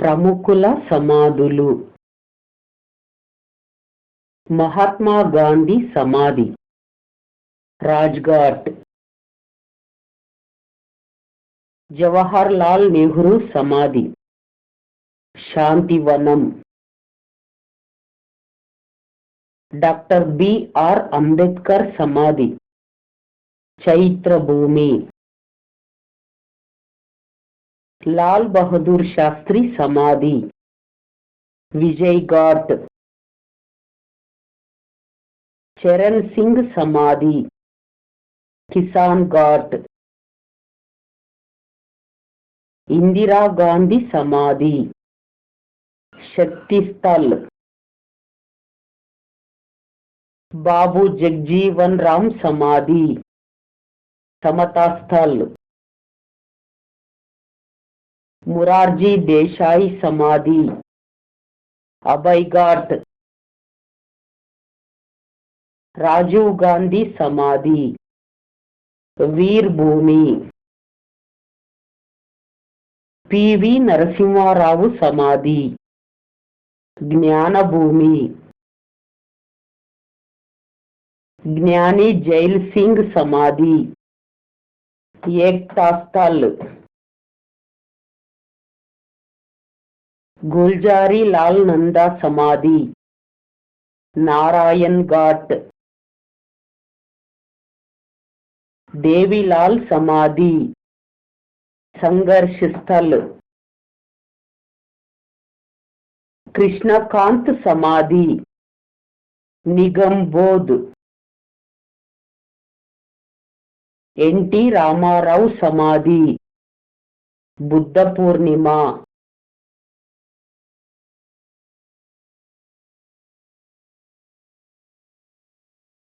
ప్రముఖుల సమాధులు. మహాత్మా గాంధీ సమాధి రాజ్ఘాట్. జవహర్ లాల్ నెహ్రూ సమాధి శాంతివనం. డాక్టర్ బిఆర్ అంబేద్కర్ సమాధి చైత్రభూమి. లాల్ బహదూర్ శాస్త్రి సమాధి విజయ్ ఘాట్. చరణ్ సింగ్ సమాధి కిసాన్ ఘాట్. ఇందిరా గాంధీ సమాధి శక్తి స్థల్. బాబు జగ్జీవన్ రామ్ సమాధి సమతా స్థల్. మురార్జీ దేశాయి సమాధి అభయ్ ఘాట్. రాజీవ్ గాంధీ సమాధి వీర్ భూమి. పివి నరసింహారావు సమాధి జ్ఞానభూమి. జ్ఞాని జైల్ సింగ్ సమాధి ఏక్తా స్థల్. గుల్జారీ లాల్ నందా సమాధి నారాయణ్ ఘాట్. దేవిలాల్ సమాధి సంఘర్ష్ స్థల్. కృష్ణకాంత్ సమాధి నిగంబోధ్. ఎన్టీ రామారావు సమాధి బుద్ధ పూర్ణిమ.